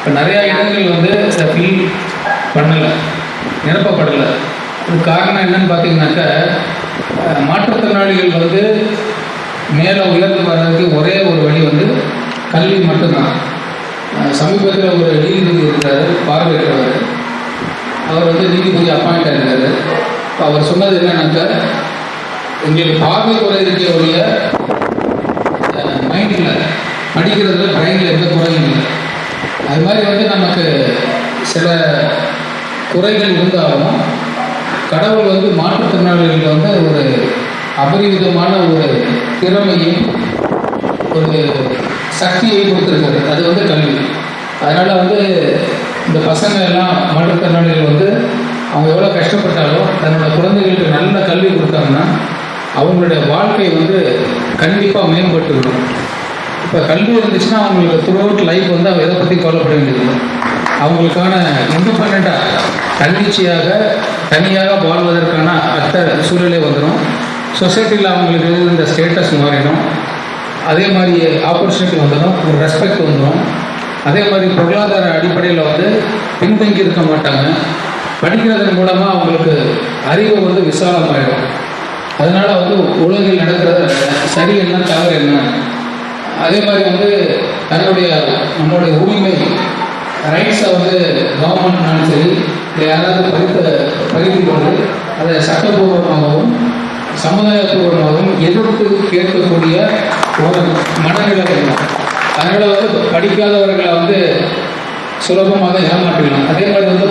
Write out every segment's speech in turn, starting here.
இப்போ நிறையா இடங்கள் வந்து ஃபில் பண்ணலை, நிரப்பப்படலை. இது காரணம் என்னன்னு பார்த்தீங்கன்னாக்கா, மாற்றுத்திறனாளிகள் வந்து மேலே உயர்ந்து வர்றதுக்கு ஒரே ஒரு வழி வந்து கல்வி மட்டும்தான். சமீபத்தில் ஒரு நீதிபதி இருக்கிறார், பார்வையற்றவர். அவர் வந்து நீதிபதி அப்பாயிண்ட் ஆகிருக்காரு. இப்போ அவர் சொன்னது என்னன்னாக்கா, எங்களுக்கு பார்வை குறை இருக்கக்கூடிய மைண்டில் படிக்கிறதுல பிரெயினில் எந்த குறையும் இல்லை. அது மாதிரி வந்து நமக்கு சில குறைகள் இருந்தாலும் கடவுள் வந்து மாற்றுத்திறனாளிகளுக்கு வந்து ஒரு அபரிவிதமான ஒரு திறமையும் ஒரு சக்தியை கொடுத்துருக்காரு. அது வந்து கல்வி. அதனால் வந்து இந்த பசங்க எல்லாம் மாற்றுத்திறனாளிகள் வந்து அவங்க எவ்வளோ கஷ்டப்பட்டாலும் தன்னோட குழந்தைகளுக்கு நல்ல கல்வி கொடுத்தாங்கன்னா அவங்களுடைய வாழ்க்கை வந்து கண்டிப்பாக மேம்பட்டுவிடும். இப்போ கல்வி இருந்துச்சுன்னா அவங்களுக்கு த்ரூ அவுட் லைஃப் வந்து அவங்க எதை பற்றி கவலைப்பட வேண்டியது, அவங்களுக்கான இண்டிபெண்ட்டாக தன்னிச்சையாக தனியாக வாழ்வதற்கான அத்த சூழ்நிலை வந்துடும். சொசைட்டியில் அவங்களுக்கு இந்த ஸ்டேட்டஸ் மாறிடும். அதே மாதிரி ஆப்பர்ச்சுனிட்டி வந்துடும், ஒரு ரெஸ்பெக்ட் வந்துடும். அதே மாதிரி பொருளாதார அடிப்படையில் வந்து பின்தங்கி இருக்க மாட்டாங்க. படிக்கிறதன் மூலமாக அவங்களுக்கு அறிவு வந்து விசாலமாயிடும். அதனால் வந்து உலகில் நடக்கிறத சரி என்ன தவறு என்ன, அதே மாதிரி வந்து தன்னுடைய நம்மளுடைய உரிமை ரைட்ஸை வந்து கவர்மெண்ட்னாலும் சரி இல்லை யாராவது பறித்து கொண்டு அதை சட்டப்பூர்வமாகவும் சமுதாயபூர்வமாகவும் எதிர்த்து கேட்கக்கூடிய ஒரு மனநிலை வேணும். அதனால் வந்து படிக்காதவர்களை வந்து சுலபமாக ஏமாற்றிடலாம். அதே மாதிரி வந்து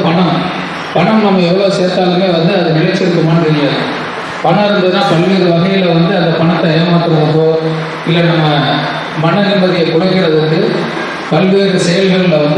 பணம் நம்ம எவ்வளோ சேர்த்தாலுமே வந்து அது நிலைச்சிருக்குமான்னு தெரியாது. பணம் இருந்ததுன்னா பல்வேறு வகையில் வந்து அந்த பணத்தை ஏமாற்றுவதோ இல்லை நம்ம மன நிம்மதியை குறைக்கிறதுக்கு பல்வேறு செயல்களில் வந்து